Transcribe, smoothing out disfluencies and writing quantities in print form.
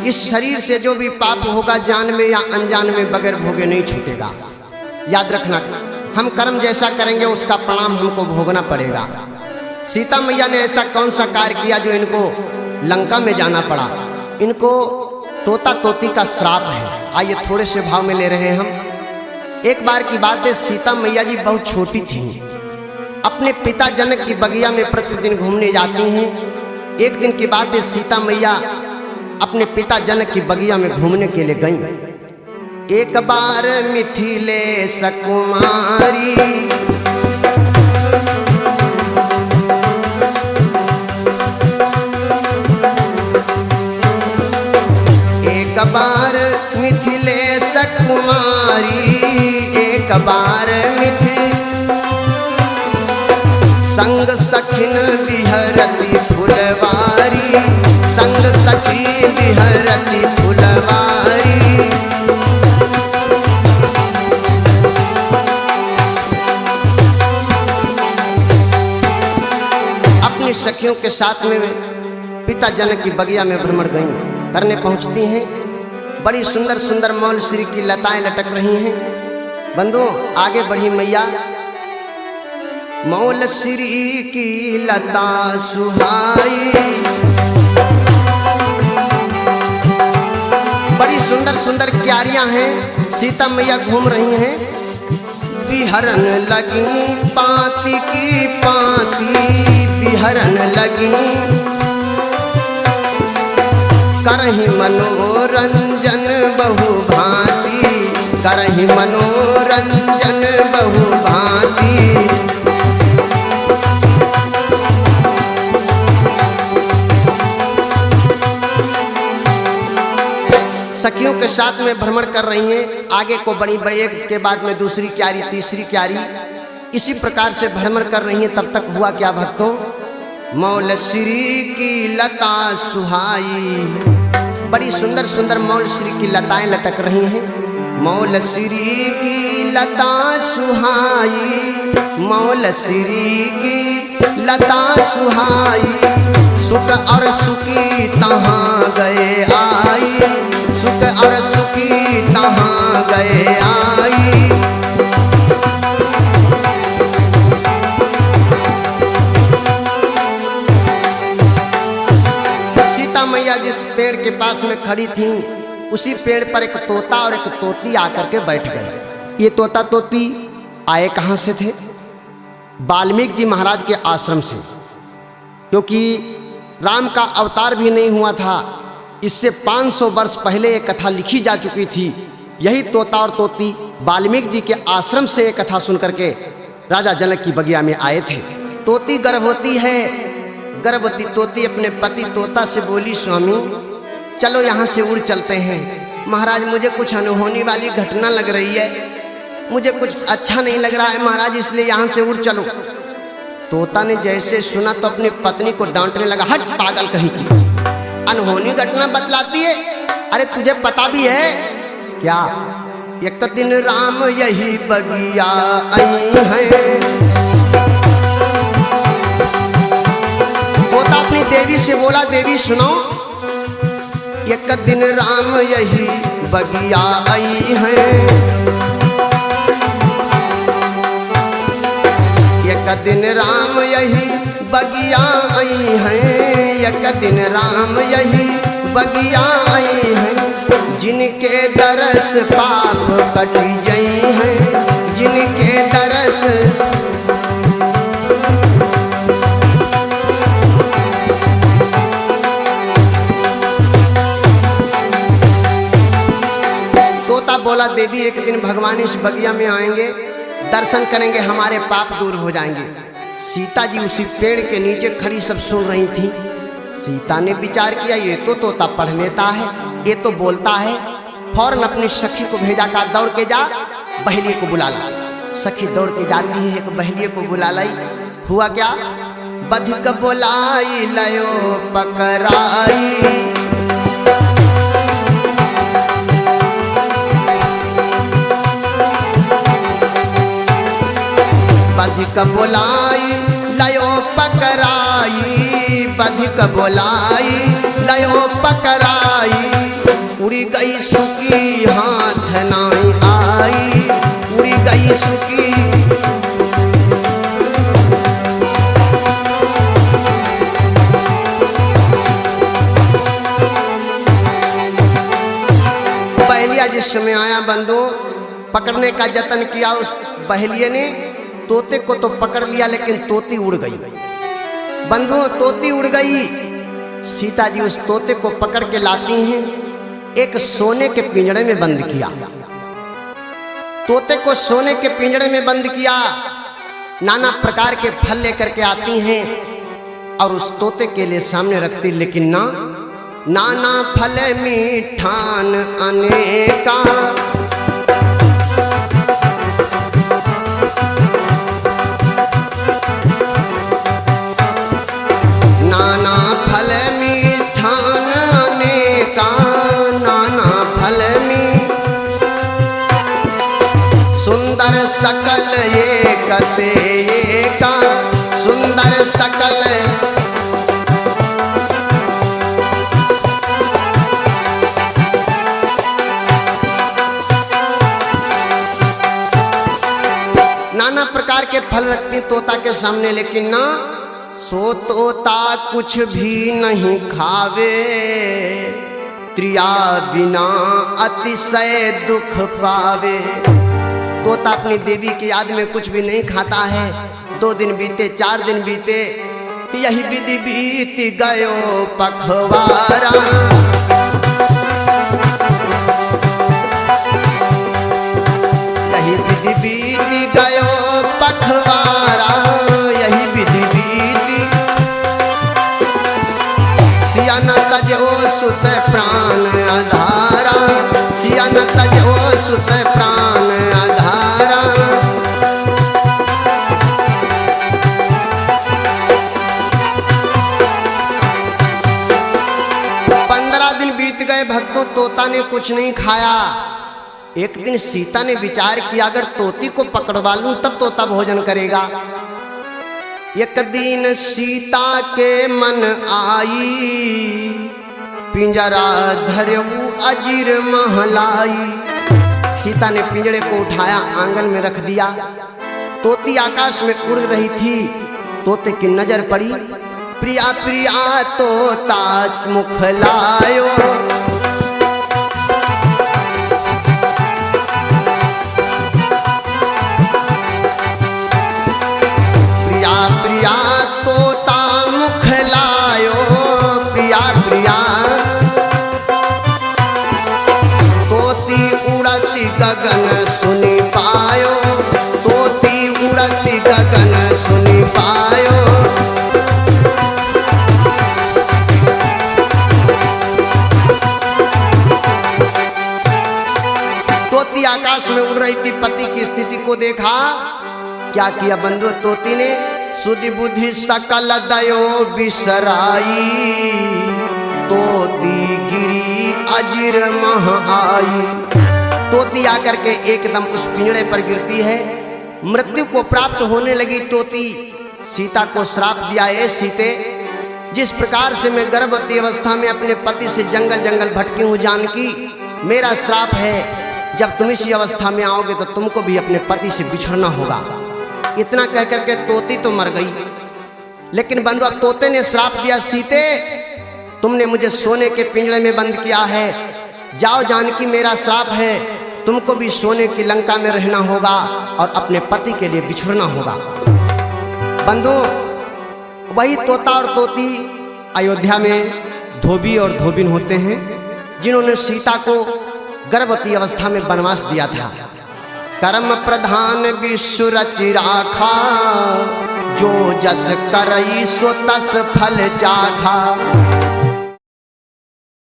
इस शरीर से जो भी पाप होगा जान में या अनजान में बगैर भोगे नहीं छूटेगा। याद रखना, हम कर्म जैसा करेंगे उसका परिणाम हमको भोगना पड़ेगा। सीता मैया ने ऐसा कौन सा कार्य किया जो इनको लंका में जाना पड़ा? इनको तोता तोती का श्राप है। आइए थोड़े से भाव में ले रहे हैं हम। एक बार की बात है, सीता मैया जी बहुत छोटी थी, अपने पिता जनक की बगिया में प्रतिदिन घूमने जाती हैं। एक दिन की बात है, सीता मैया अपने पिता जनक की बगिया में घूमने के लिए गईं। एक बार मिथिलेश कुमारी एक बार मिथिलेश कुमारी एक बार संग सखिन बिहरती फुलवारी संग सखी बिहरती फुलवारी। अपनी सखियों के साथ में पिता जनक की बगिया में भ्रमण गईं करने पहुंचती हैं। बड़ी सुंदर सुंदर मौल श्री की लताएं लटक रही हैं। बंधुओं, आगे बढ़ी मैया। मौल श्री की लता सुहाई, बड़ी सुंदर सुंदर क्यारियां हैं। सीता मैया घूम रही हैं। बिहरन लगी पाती की पाती बिहरन लगी, करही मनोरंजन बहु भांति करही मनोरंजन बहु भांति। सखियों के साथ में भ्रमण कर रही हैं। आगे को बड़ी बड़ी, एक के बाद में दूसरी क्यारी, तीसरी क्यारी, इसी प्रकार से भ्रमण कर रही हैं। तब तक हुआ क्या भक्तों? मौल श्री की लता सुहाई, बड़ी सुंदर सुंदर मौल श्री की लताएं लटक रही हैं। मौल श्री की लता सुहाई मौल श्री की लता सुहाई, सुख और सुखी तहाँ गए आई सुख और सुखी तहाँ गए आई। सीता मैया जिस पेड़ के पास में खड़ी थी, उसी पेड़ पर एक तोता और एक तोती आकर के बैठ गए। ये तोता तोती आए कहाँ से थे? वाल्मीकि जी महाराज के आश्रम से, क्योंकि राम का अवतार भी नहीं हुआ था। इससे 500 वर्ष पहले ये कथा लिखी जा चुकी थी। यही तोता और तोती वाल्मीकि जी के आश्रम से ये कथा सुनकर के राजा जनक की बगिया में आए थे। तोती गर्भवती है। गर्भवती तोती अपने पति तोता से बोली, स्वामी चलो यहाँ से उड़ चलते हैं। महाराज, मुझे कुछ अनहोनी वाली घटना लग रही है, मुझे कुछ अच्छा नहीं लग रहा है महाराज, इसलिए यहाँ से उड़ चलो। तोता ने जैसे सुना तो अपनी पत्नी को डांटने लगा, हट पागल कहीं की, अनहोनी घटना बतलाती है। अरे तुझे पता भी है क्या? एक दिन राम यही बगिया आई है। तोता अपनी देवी से बोला, देवी सुनो, एक दिन राम यही बगिया आई है। एक दिन राम यही बगिया आई है। एक दिन राम यही बगिया आई है। जिनके दरस पाप कट गई है जिनके दरस तोता बोला, देवी एक दिन भगवान इस बगिया में आएंगे, दर्शन करेंगे, हमारे पाप दूर हो जाएंगे। सीता जी उसी पेड़ के नीचे खड़ी सब सुन रही थी। सीता ने विचार किया, ये तो तोता पढ़ लेता है, ये तो बोलता है। फौरन अपनी सखी को भेजा, का दौड़ के जा बहेलिए को बुला ला। सखी दौड़ के जाती है, एक बहेलिए को बुला लाई। हुआ क्या? बधिक बोलाई लयो पकड़ाई। बधिक बोलाई लयो पकड़ाई। बधिक बोलाई लयो पकड़ाई। उड़ी गई सुकी हाथ नाई आई, उड़ी गई सुकी। बहेलिया जिस समय आया बंधु, पकड़ने का जतन किया उस बहेलिये ने, तोते को तो पकड़ लिया लेकिन तोती उड़ गई। बंधु तोती उड़ गई। सीता जी उस तोते को पकड़ के लाती हैं, एक सोने के पिंजड़े में बंद किया। तोते को सोने के पिंजड़े में बंद किया, नाना प्रकार के फल लेकर के आती हैं और उस तोते के लिए सामने रखती, लेकिन नाना फल मीठान अनेका, नाना फल मीठान अनेका, नाना फल में सुंदर सकल एकते एका, सुंदर सकल। नाना प्रकार के फल रखती तोता के सामने, लेकिन सो तोता कुछ भी नहीं खावे, त्रिया बिना अतिशय दुख पावे। तोता अपनी देवी की याद में कुछ भी नहीं खाता है। 2 दिन बीते, 4 दिन बीते, यही विधि बीत गयो पखवारा, यही विधि बीत गयो पखवारा, यही विधि बीती। सिया न तजो सुत प्राण आधारा, सिया न तजो सुत प्राण आधारा। 15 दिन बीत गए भक्तों, तोता ने कुछ नहीं खाया। एक दिन सीता ने विचार किया, अगर तोती को पकड़वा लूं तब तोता भोजन करेगा। एक दिन सीता के मन आई, पिंजरा धरऊ अजीर महलाई। सीता ने पिंजरे को उठाया, आंगन में रख दिया। तोती आकाश में उड़ रही थी। तोते की नजर पड़ी, प्रिया प्रिया तोता मुख लायो, तोता मुख लायो, प्रिया प्रिया। तोती उड़ती गगन सुनी पायो, तोती उड़ती गगन सुनी पायो। तोती आकाश में उड़ रही थी, पति की स्थिति को देखा। क्या किया बंधु, तोती ने सुधि बुद्धि सकल दयो बिसराई, तोती गिरी अजीर मह आई। तोती आकर के एकदम उस पिंजड़े पर गिरती है, मृत्यु को प्राप्त होने लगी। तोती सीता को श्राप दिया, ए सीते, जिस प्रकार से मैं गर्भवती अवस्था में अपने पति से जंगल जंगल भटकी हूँ जानकी, मेरा श्राप है, जब तुम इसी अवस्था में आओगे तो तुमको भी अपने पति से बिछड़ना होगा। इतना कह करके तोती तो मर गई। लेकिन बंधु अब तोते ने श्राप दिया, सीते तुमने मुझे सोने के पिंजड़े में बंद किया है, जाओ जानकी मेरा श्राप है, तुमको भी सोने की लंका में रहना होगा और अपने पति के लिए बिछड़ना होगा। बंधु वही तोता और तोती अयोध्या में धोबी और धोबिन होते हैं, जिन्होंने सीता को गर्भवती अवस्था में वनवास दिया था। कर्म प्रधान विश्व रचि राखा, जो जस करई सो तस फल चाखा।